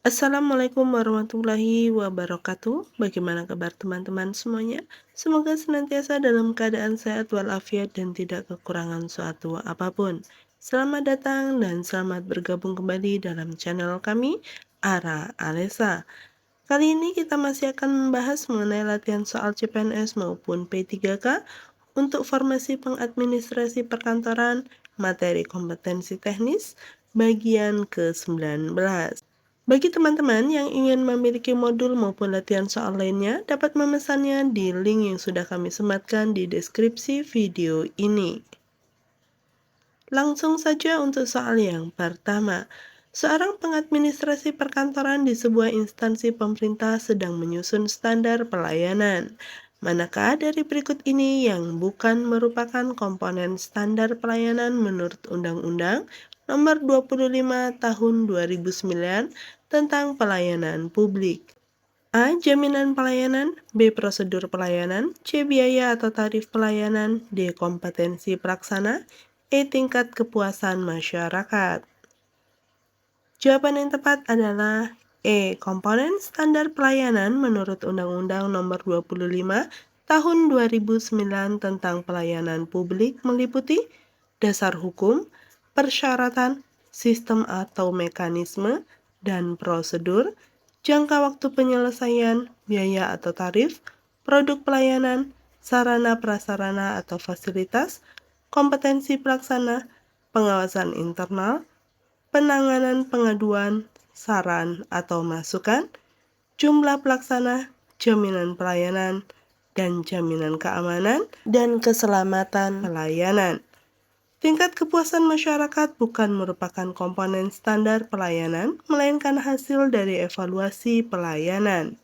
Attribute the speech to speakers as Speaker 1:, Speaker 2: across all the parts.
Speaker 1: Assalamualaikum warahmatullahi wabarakatuh. Bagaimana kabar teman-teman semuanya? Semoga senantiasa dalam keadaan sehat walafiat dan tidak kekurangan suatu apapun. Selamat datang dan selamat bergabung kembali dalam channel kami, Ara Alesa. Kali ini kita masih akan membahas mengenai latihan soal CPNS maupun P3K untuk formasi pengadministrasi perkantoran, materi kompetensi teknis, bagian ke-19. Bagi teman-teman yang ingin memiliki modul maupun latihan soal lainnya, dapat memesannya di link yang sudah kami sematkan di deskripsi video ini. Langsung saja untuk soal yang pertama. Seorang pengadministrasi perkantoran di sebuah instansi pemerintah sedang menyusun standar pelayanan. Manakah dari berikut ini yang bukan merupakan komponen standar pelayanan menurut Undang-Undang Nomor 25 Tahun 2009 tentang Pelayanan Publik? A. Jaminan pelayanan, B. Prosedur pelayanan, C. Biaya atau tarif pelayanan, D. Kompetensi pelaksana, E. Tingkat kepuasan masyarakat. Jawaban yang tepat adalah E. Komponen standar pelayanan menurut Undang-Undang Nomor 25 Tahun 2009 tentang Pelayanan Publik meliputi dasar hukum, persyaratan, sistem atau mekanisme, dan prosedur, jangka waktu penyelesaian, biaya atau tarif, produk pelayanan, sarana prasarana atau fasilitas, kompetensi pelaksana, pengawasan internal, penanganan pengaduan, saran atau masukan, jumlah pelaksana, jaminan pelayanan, dan jaminan keamanan dan keselamatan pelayanan. Tingkat kepuasan masyarakat bukan merupakan komponen standar pelayanan, melainkan hasil dari evaluasi pelayanan.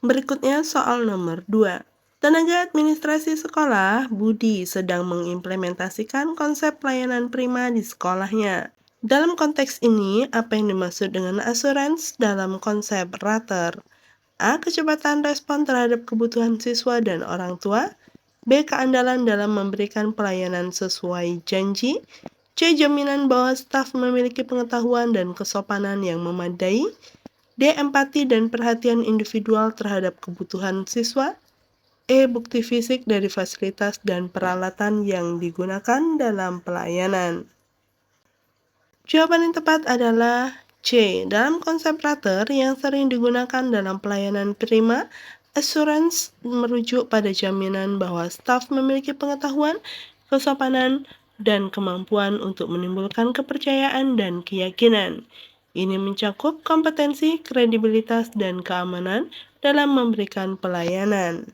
Speaker 1: Berikutnya soal nomor 2. Tenaga administrasi sekolah, Budi, sedang mengimplementasikan konsep pelayanan prima di sekolahnya. Dalam konteks ini, apa yang dimaksud dengan assurance dalam konsep Rater? A. Kecepatan respon terhadap kebutuhan siswa dan orang tua. B. Keandalan dalam memberikan pelayanan sesuai janji. C. Jaminan bahwa staf memiliki pengetahuan dan kesopanan yang memadai. D. Empati dan perhatian individual terhadap kebutuhan siswa. E. Bukti fisik dari fasilitas dan peralatan yang digunakan dalam pelayanan. Jawaban yang tepat adalah C. Dalam konsep Rater yang sering digunakan dalam pelayanan prima, assurance merujuk pada jaminan bahwa staf memiliki pengetahuan, kesopanan, dan kemampuan untuk menimbulkan kepercayaan dan keyakinan. Ini mencakup kompetensi, kredibilitas, dan keamanan dalam memberikan pelayanan.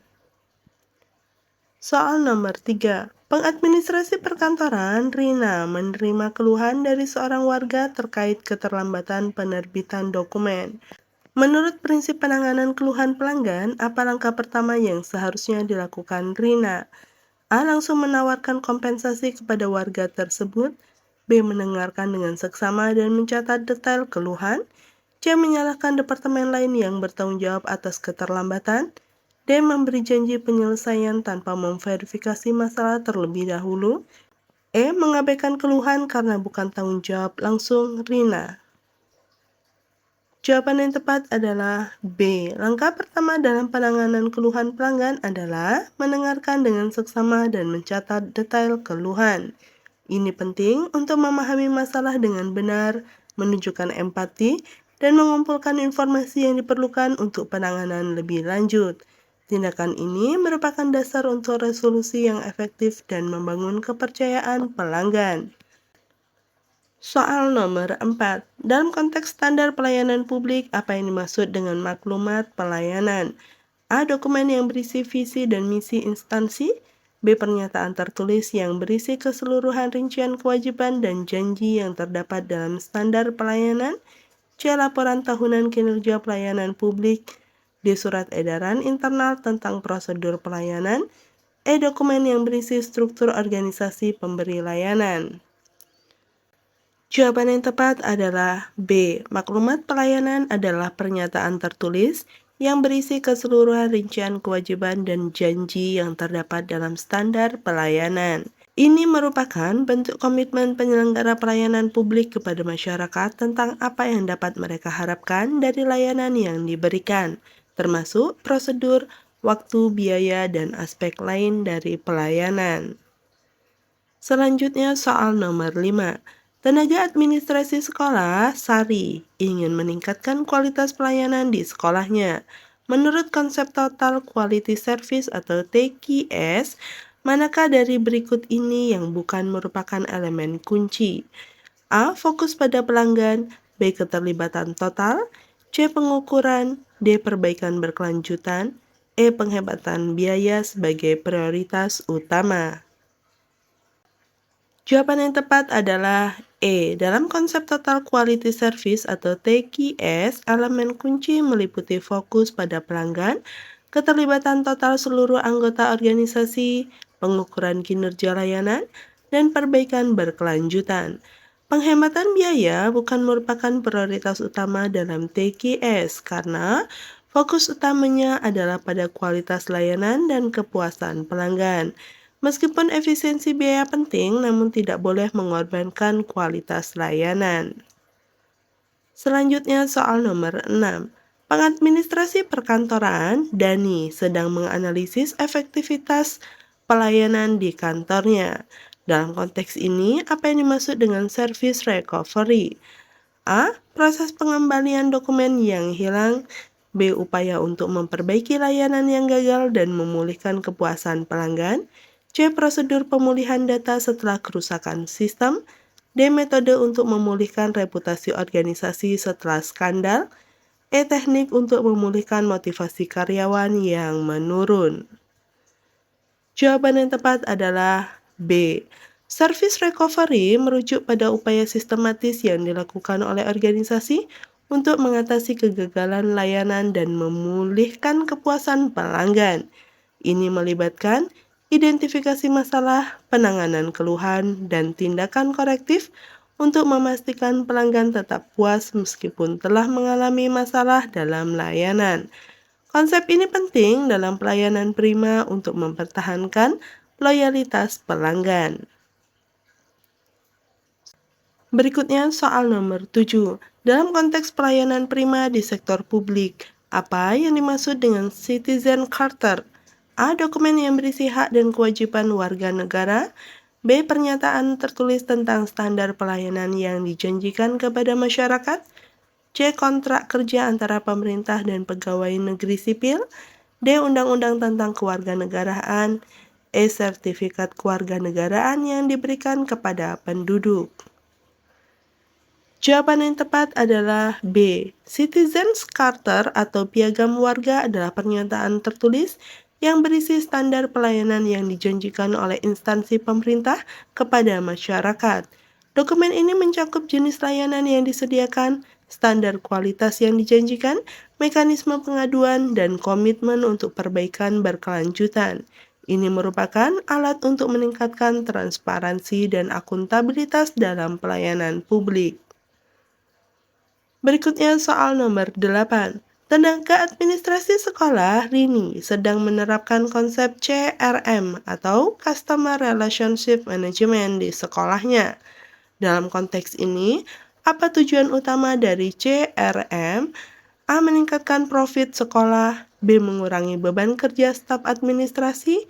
Speaker 1: Soal nomor 3. Pengadministrasi perkantoran, Rina, menerima keluhan dari seorang warga terkait keterlambatan penerbitan dokumen. Menurut prinsip penanganan keluhan pelanggan, apa langkah pertama yang seharusnya dilakukan Rina? A. Langsung menawarkan kompensasi kepada warga tersebut. B. Mendengarkan dengan seksama dan mencatat detail keluhan. C. Menyalahkan departemen lain yang bertanggung jawab atas keterlambatan. D. Memberi janji penyelesaian tanpa memverifikasi masalah terlebih dahulu. E. Mengabaikan keluhan karena bukan tanggung jawab langsung Rina. Jawaban yang tepat adalah B. Langkah pertama dalam penanganan keluhan pelanggan adalah mendengarkan dengan seksama dan mencatat detail keluhan. Ini penting untuk memahami masalah dengan benar, menunjukkan empati, dan mengumpulkan informasi yang diperlukan untuk penanganan lebih lanjut. Tindakan ini merupakan dasar untuk resolusi yang efektif dan membangun kepercayaan pelanggan. Soal nomor 4. Dalam konteks standar pelayanan publik, apa yang dimaksud dengan maklumat pelayanan? A. Dokumen yang berisi visi dan misi instansi. B. Pernyataan tertulis yang berisi keseluruhan rincian kewajiban dan janji yang terdapat dalam standar pelayanan. C. Laporan tahunan kinerja pelayanan publik. D. Surat edaran internal tentang prosedur pelayanan. E. Dokumen yang berisi struktur organisasi pemberi layanan. Jawaban yang tepat adalah B. Maklumat pelayanan adalah pernyataan tertulis yang berisi keseluruhan rincian kewajiban dan janji yang terdapat dalam standar pelayanan. Ini merupakan bentuk komitmen penyelenggara pelayanan publik kepada masyarakat tentang apa yang dapat mereka harapkan dari layanan yang diberikan, termasuk prosedur, waktu, biaya, dan aspek lain dari pelayanan. Selanjutnya soal nomor 5. Tenaga administrasi sekolah, Sari, ingin meningkatkan kualitas pelayanan di sekolahnya. Menurut konsep Total Quality Service atau TQS, manakah dari berikut ini yang bukan merupakan elemen kunci? A. Fokus pada pelanggan, B. Keterlibatan total, C. Pengukuran, D. Perbaikan berkelanjutan, E. Penghematan biaya sebagai prioritas utama. Jawaban yang tepat adalah E. Dalam konsep Total Quality Service atau TQS, elemen kunci meliputi fokus pada pelanggan, keterlibatan total seluruh anggota organisasi, pengukuran kinerja layanan, dan perbaikan berkelanjutan. Penghematan biaya bukan merupakan prioritas utama dalam TQS karena fokus utamanya adalah pada kualitas layanan dan kepuasan pelanggan. Meskipun efisiensi biaya penting, namun tidak boleh mengorbankan kualitas layanan. Selanjutnya soal nomor 6. Pengadministrasi perkantoran, Dani, sedang menganalisis efektivitas pelayanan di kantornya. Dalam konteks ini, apa yang dimaksud dengan service recovery? A. Proses pengembalian dokumen yang hilang. B. Upaya untuk memperbaiki layanan yang gagal dan memulihkan kepuasan pelanggan. C. Prosedur pemulihan data setelah kerusakan sistem. D. Metode untuk memulihkan reputasi organisasi setelah skandal. E. Teknik untuk memulihkan motivasi karyawan yang menurun. Jawaban yang tepat adalah B. Service recovery merujuk pada upaya sistematis yang dilakukan oleh organisasi untuk mengatasi kegagalan layanan dan memulihkan kepuasan pelanggan. Ini melibatkan identifikasi masalah, penanganan keluhan, dan tindakan korektif untuk memastikan pelanggan tetap puas meskipun telah mengalami masalah dalam layanan. Konsep ini penting dalam pelayanan prima untuk mempertahankan loyalitas pelanggan. Berikutnya soal nomor 7. Dalam konteks pelayanan prima di sektor publik, apa yang dimaksud dengan Citizen Charter? A. Dokumen yang berisi hak dan kewajiban warga negara. B. Pernyataan tertulis tentang standar pelayanan yang dijanjikan kepada masyarakat. C. Kontrak kerja antara pemerintah dan pegawai negeri sipil. D. Undang-undang tentang kewarganegaraan. E. Sertifikat kewarganegaraan yang diberikan kepada penduduk. Jawaban yang tepat adalah B. Citizens Charter atau Piagam Warga adalah pernyataan tertulis yang berisi standar pelayanan yang dijanjikan oleh instansi pemerintah kepada masyarakat. Dokumen ini mencakup jenis layanan yang disediakan, standar kualitas yang dijanjikan, mekanisme pengaduan, dan komitmen untuk perbaikan berkelanjutan. Ini merupakan alat untuk meningkatkan transparansi dan akuntabilitas dalam pelayanan publik. Berikutnya soal nomor 8. Tenaga administrasi sekolah, Rini, sedang menerapkan konsep CRM atau Customer Relationship Management di sekolahnya. Dalam konteks ini, apa tujuan utama dari CRM? A. Meningkatkan profit sekolah. B. Mengurangi beban kerja staf administrasi.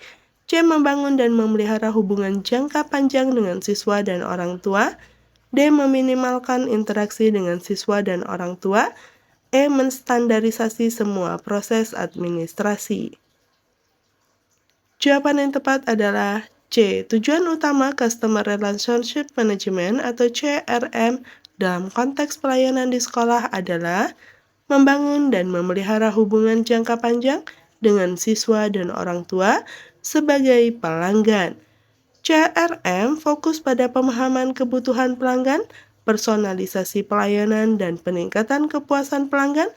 Speaker 1: C. Membangun dan memelihara hubungan jangka panjang dengan siswa dan orang tua. D. Meminimalkan interaksi dengan siswa dan orang tua. E. Menstandarisasi semua proses administrasi. Jawaban yang tepat adalah C. Tujuan utama Customer Relationship Management atau CRM dalam konteks pelayanan di sekolah adalah membangun dan memelihara hubungan jangka panjang dengan siswa dan orang tua sebagai pelanggan. CRM fokus pada pemahaman kebutuhan pelanggan, personalisasi pelayanan, dan peningkatan kepuasan pelanggan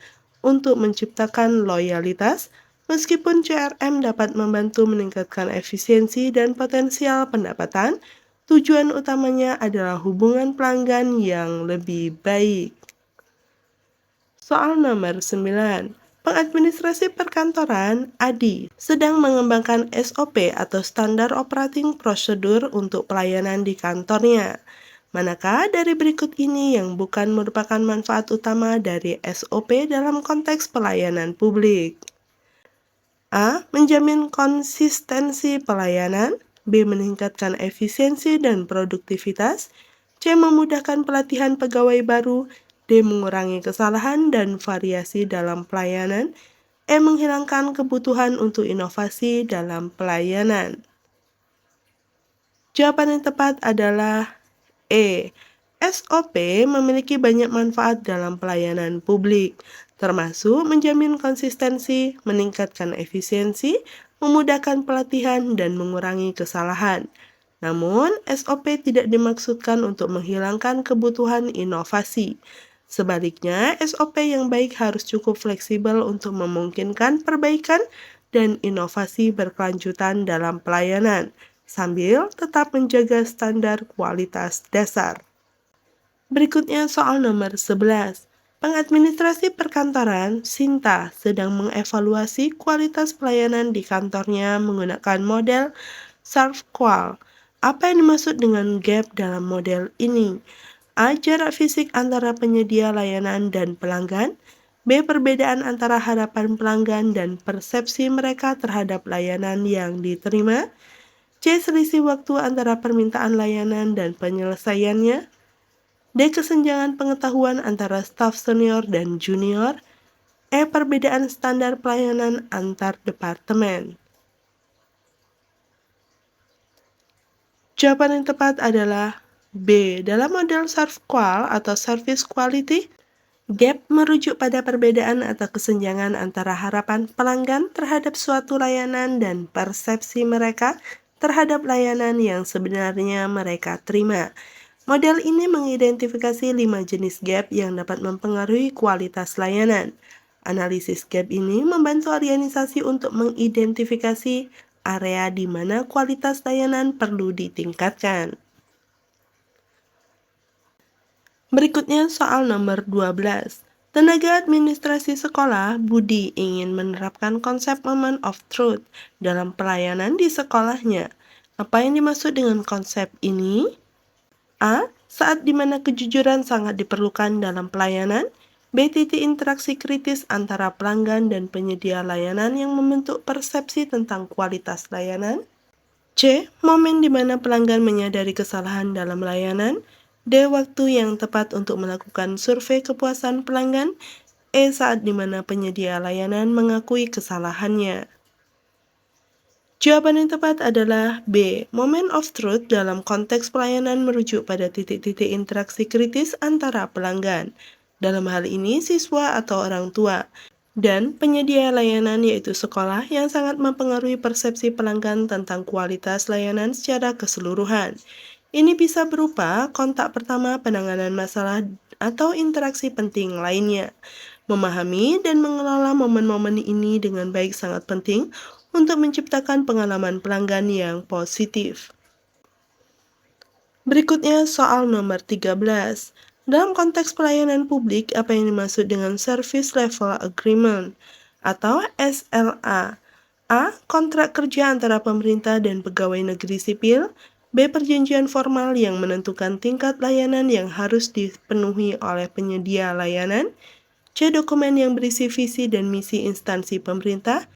Speaker 1: untuk menciptakan loyalitas. Meskipun CRM dapat membantu meningkatkan efisiensi dan potensial pendapatan, tujuan utamanya adalah hubungan pelanggan yang lebih baik. Soal nomor 9. Pengadministrasi perkantoran (ADI) sedang mengembangkan SOP atau Standar Operating Procedure untuk pelayanan di kantornya. Manakah dari berikut ini yang bukan merupakan manfaat utama dari SOP dalam konteks pelayanan publik? A. Menjamin konsistensi pelayanan. B. Meningkatkan efisiensi dan produktivitas. C. Memudahkan pelatihan pegawai baru. D. Mengurangi kesalahan dan variasi dalam pelayanan. E. Menghilangkan kebutuhan untuk inovasi dalam pelayanan. Jawaban yang tepat adalah E. SOP memiliki banyak manfaat dalam pelayanan publik, termasuk menjamin konsistensi, meningkatkan efisiensi, memudahkan pelatihan, dan mengurangi kesalahan. Namun, SOP tidak dimaksudkan untuk menghilangkan kebutuhan inovasi. Sebaliknya, SOP yang baik harus cukup fleksibel untuk memungkinkan perbaikan dan inovasi berkelanjutan dalam pelayanan, sambil tetap menjaga standar kualitas dasar. Berikutnya soal nomor 11. Pengadministrasi perkantoran, Sinta, sedang mengevaluasi kualitas pelayanan di kantornya menggunakan model SARF-QUAL. Apa yang dimaksud dengan gap dalam model ini? A. Jarak fisik antara penyedia layanan dan pelanggan. B. Perbedaan antara harapan pelanggan dan persepsi mereka terhadap layanan yang diterima. C. Selisih waktu antara permintaan layanan dan penyelesaiannya. D. Kesenjangan pengetahuan antara staf senior dan junior. E. Perbedaan standar pelayanan antar departemen. Jawaban yang tepat adalah B. Dalam model SARF-QUAL atau Service Quality, gap merujuk pada perbedaan atau kesenjangan antara harapan pelanggan terhadap suatu layanan dan persepsi mereka terhadap layanan yang sebenarnya mereka terima. Model ini mengidentifikasi 5 jenis gap yang dapat mempengaruhi kualitas layanan. Analisis gap ini membantu organisasi untuk mengidentifikasi area di mana kualitas layanan perlu ditingkatkan. Berikutnya soal nomor 12. Tenaga administrasi sekolah, Budi, ingin menerapkan konsep moment of truth dalam pelayanan di sekolahnya. Apa yang dimaksud dengan konsep ini? A. Saat di mana kejujuran sangat diperlukan dalam pelayanan. B. Titik interaksi kritis antara pelanggan dan penyedia layanan yang membentuk persepsi tentang kualitas layanan. C. Momen di mana pelanggan menyadari kesalahan dalam layanan. D. Waktu yang tepat untuk melakukan survei kepuasan pelanggan. E. Saat di mana penyedia layanan mengakui kesalahannya. Jawaban yang tepat adalah B. Moment of truth dalam konteks pelayanan merujuk pada titik-titik interaksi kritis antara pelanggan, dalam hal ini siswa atau orang tua, dan penyedia layanan yaitu sekolah yang sangat mempengaruhi persepsi pelanggan tentang kualitas layanan secara keseluruhan. Ini bisa berupa kontak pertama, penanganan masalah, atau interaksi penting lainnya. Memahami dan mengelola momen-momen ini dengan baik sangat penting untuk menciptakan pengalaman pelanggan yang positif. Berikutnya soal nomor 13. Dalam konteks pelayanan publik, apa yang dimaksud dengan Service Level Agreement atau SLA? A. Kontrak kerja antara pemerintah dan pegawai negeri sipil. B. Perjanjian formal yang menentukan tingkat layanan yang harus dipenuhi oleh penyedia layanan. C. Dokumen yang berisi visi dan misi instansi pemerintah.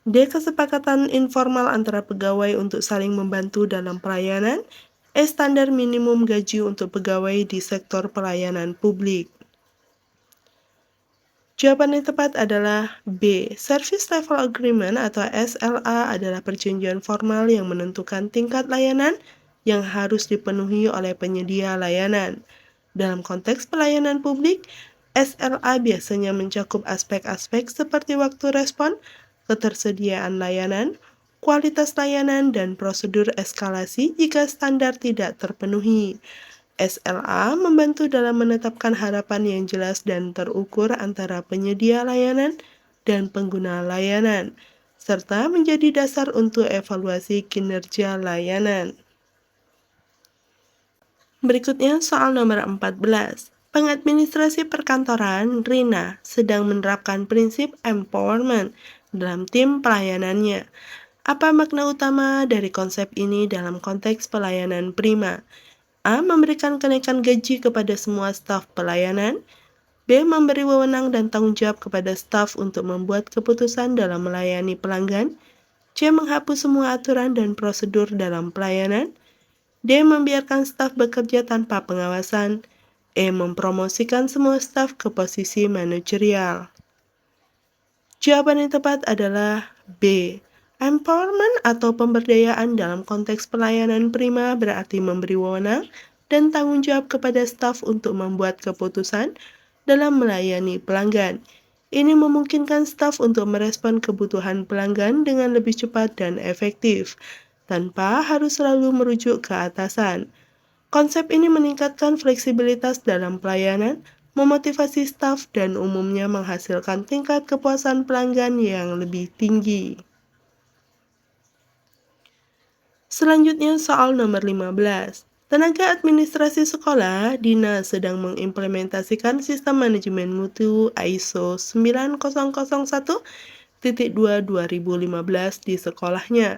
Speaker 1: D. Kesepakatan informal antara pegawai untuk saling membantu dalam pelayanan. E. Standar minimum gaji untuk pegawai di sektor pelayanan publik. Jawaban yang tepat adalah B. Service Level Agreement atau SLA adalah perjanjian formal yang menentukan tingkat layanan yang harus dipenuhi oleh penyedia layanan. Dalam konteks pelayanan publik, SLA biasanya mencakup aspek-aspek seperti waktu respon, ketersediaan layanan, kualitas layanan, dan prosedur eskalasi jika standar tidak terpenuhi. SLA membantu dalam menetapkan harapan yang jelas dan terukur antara penyedia layanan dan pengguna layanan, serta menjadi dasar untuk evaluasi kinerja layanan. Berikutnya soal nomor 14. Pengadministrasi perkantoran, Rina, sedang menerapkan prinsip empowerment dalam tim pelayanannya. Apa makna utama dari konsep ini dalam konteks pelayanan prima? A. Memberikan kenaikan gaji kepada semua staf pelayanan. B. Memberi wewenang dan tanggung jawab kepada staf untuk membuat keputusan dalam melayani pelanggan. C. Menghapus semua aturan dan prosedur dalam pelayanan. D. Membiarkan staf bekerja tanpa pengawasan. E. Mempromosikan semua staf ke posisi manajerial. Jawaban yang tepat adalah B. Empowerment atau pemberdayaan dalam konteks pelayanan prima berarti memberi wewenang dan tanggung jawab kepada staf untuk membuat keputusan dalam melayani pelanggan. Ini memungkinkan staf untuk merespon kebutuhan pelanggan dengan lebih cepat dan efektif, tanpa harus selalu merujuk ke atasan. Konsep ini meningkatkan fleksibilitas dalam pelayanan, memotivasi staf, dan umumnya menghasilkan tingkat kepuasan pelanggan yang lebih tinggi. Selanjutnya soal nomor 15. Tenaga administrasi sekolah, Dina sedang mengimplementasikan sistem manajemen mutu ISO 9001-2/2015 di sekolahnya.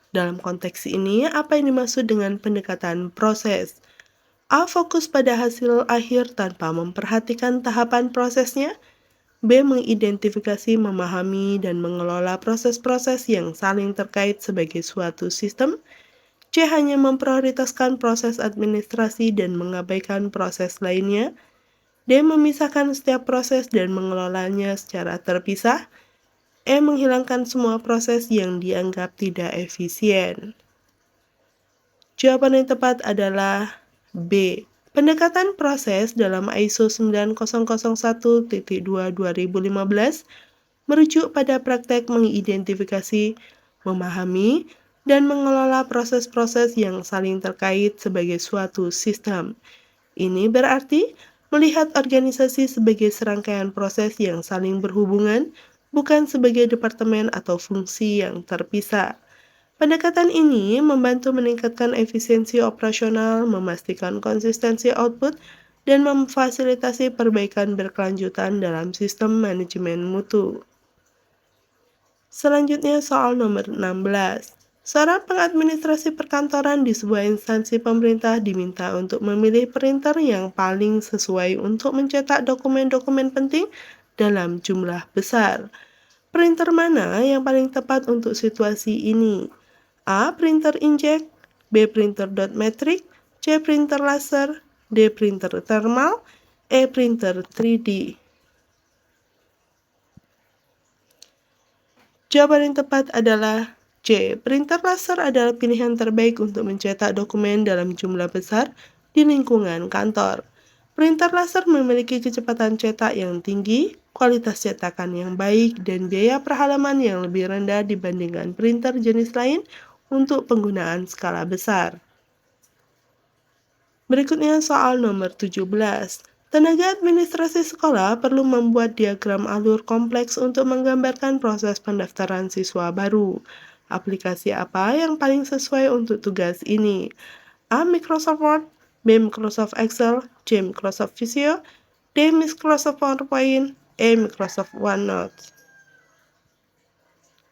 Speaker 1: Dalam konteks ini, apa yang dimaksud dengan pendekatan proses? A. Fokus pada hasil akhir tanpa memperhatikan tahapan prosesnya. B. Mengidentifikasi, memahami, dan mengelola proses-proses yang saling terkait sebagai suatu sistem. C. Hanya memprioritaskan proses administrasi dan mengabaikan proses lainnya. D. Memisahkan setiap proses dan mengelolanya secara terpisah. E. Menghilangkan semua proses yang dianggap tidak efisien. Jawaban yang tepat adalah B. Pendekatan proses dalam ISO 9001-2/2015 merujuk pada praktek mengidentifikasi, memahami, dan mengelola proses-proses yang saling terkait sebagai suatu sistem. Ini berarti melihat organisasi sebagai serangkaian proses yang saling berhubungan, bukan sebagai departemen atau fungsi yang terpisah. Pendekatan ini membantu meningkatkan efisiensi operasional, memastikan konsistensi output, dan memfasilitasi perbaikan berkelanjutan dalam sistem manajemen mutu. Selanjutnya soal nomor 16. Seorang pengadministrasi perkantoran di sebuah instansi pemerintah diminta untuk memilih printer yang paling sesuai untuk mencetak dokumen-dokumen penting dalam jumlah besar. Printer mana yang paling tepat untuk situasi ini? A. Printer inkjet, B. Printer dot matrix, C. Printer laser, D. Printer thermal, E. Printer 3D. Jawaban yang tepat adalah C. Printer laser adalah pilihan terbaik untuk mencetak dokumen dalam jumlah besar di lingkungan kantor. Printer laser memiliki kecepatan cetak yang tinggi, kualitas cetakan yang baik, dan biaya per halaman yang lebih rendah dibandingkan printer jenis lain untuk penggunaan skala besar. Berikutnya soal nomor 17. Tenaga administrasi sekolah perlu membuat diagram alur kompleks untuk menggambarkan proses pendaftaran siswa baru. Aplikasi apa yang paling sesuai untuk tugas ini? A. Microsoft Word, B. Microsoft Excel, C. Microsoft Visio, D. Microsoft PowerPoint, E. Microsoft OneNote.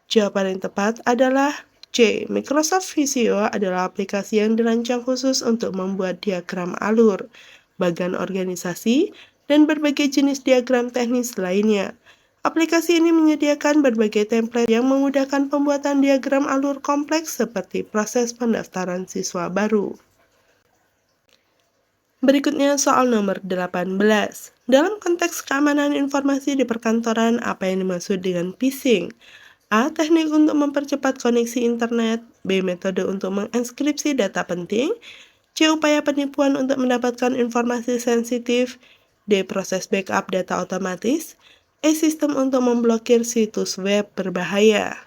Speaker 1: Jawaban yang tepat adalah C. Microsoft Visio adalah aplikasi yang dirancang khusus untuk membuat diagram alur, bagan organisasi, dan berbagai jenis diagram teknis lainnya. Aplikasi ini menyediakan berbagai template yang memudahkan pembuatan diagram alur kompleks seperti proses pendaftaran siswa baru. Berikutnya soal nomor 18. Dalam konteks keamanan informasi di perkantoran, apa yang dimaksud dengan phishing? A. Teknik untuk mempercepat koneksi internet. B. Metode untuk menginskripsi data penting. C. Upaya penipuan untuk mendapatkan informasi sensitif. D. Proses backup data otomatis. E. Sistem untuk memblokir situs web berbahaya.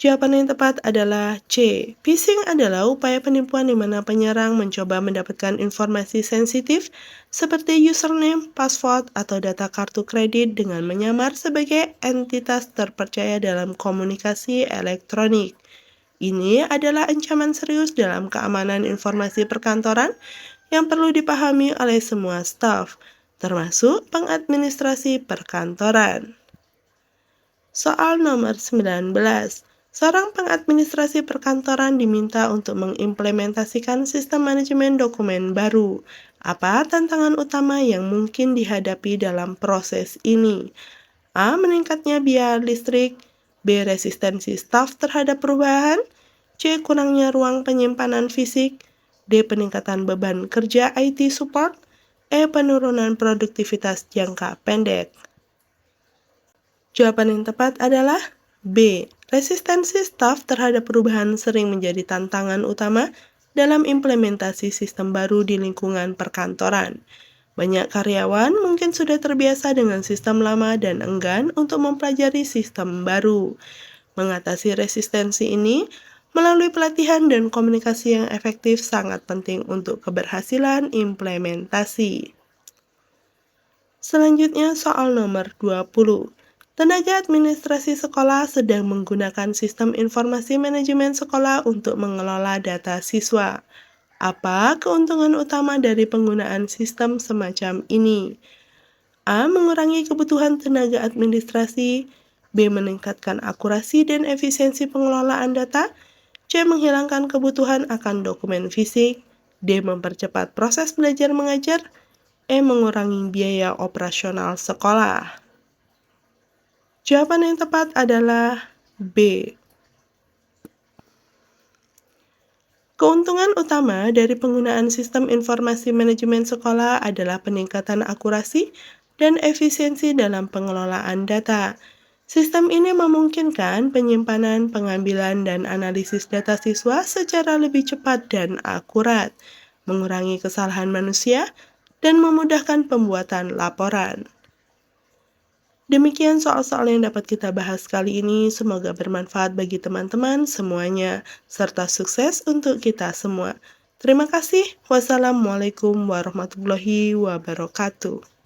Speaker 1: Jawaban yang tepat adalah C. Phishing adalah upaya penipuan di mana penyerang mencoba mendapatkan informasi sensitif seperti username, password, atau data kartu kredit dengan menyamar sebagai entitas terpercaya dalam komunikasi elektronik. Ini adalah ancaman serius dalam keamanan informasi perkantoran yang perlu dipahami oleh semua staf, termasuk pengadministrasi perkantoran. Soal nomor 19. Seorang pengadministrasi perkantoran diminta untuk mengimplementasikan sistem manajemen dokumen baru. Apa tantangan utama yang mungkin dihadapi dalam proses ini? A. Meningkatnya biaya listrik. B. Resistensi staf terhadap perubahan. C. Kurangnya ruang penyimpanan fisik. D. Peningkatan beban kerja IT support. E. Penurunan produktivitas jangka pendek. Jawaban yang tepat adalah B. Resistensi staf terhadap perubahan sering menjadi tantangan utama dalam implementasi sistem baru di lingkungan perkantoran. Banyak karyawan mungkin sudah terbiasa dengan sistem lama dan enggan untuk mempelajari sistem baru. Mengatasi resistensi ini melalui pelatihan dan komunikasi yang efektif sangat penting untuk keberhasilan implementasi. Selanjutnya soal nomor 20. Tenaga administrasi sekolah sedang menggunakan sistem informasi manajemen sekolah untuk mengelola data siswa. Apa keuntungan utama dari penggunaan sistem semacam ini? A. Mengurangi kebutuhan tenaga administrasi. B. Meningkatkan akurasi dan efisiensi pengelolaan data. C. Menghilangkan kebutuhan akan dokumen fisik. D. Mempercepat proses belajar mengajar. E. Mengurangi biaya operasional sekolah. Jawaban yang tepat adalah B. Keuntungan utama dari penggunaan sistem informasi manajemen sekolah adalah peningkatan akurasi dan efisiensi dalam pengelolaan data. Sistem ini memungkinkan penyimpanan, pengambilan, dan analisis data siswa secara lebih cepat dan akurat, mengurangi kesalahan manusia, dan memudahkan pembuatan laporan. Demikian soal-soal yang dapat kita bahas kali ini. Semoga bermanfaat bagi teman-teman semuanya, serta sukses untuk kita semua. Terima kasih. Wassalamualaikum warahmatullahi wabarakatuh.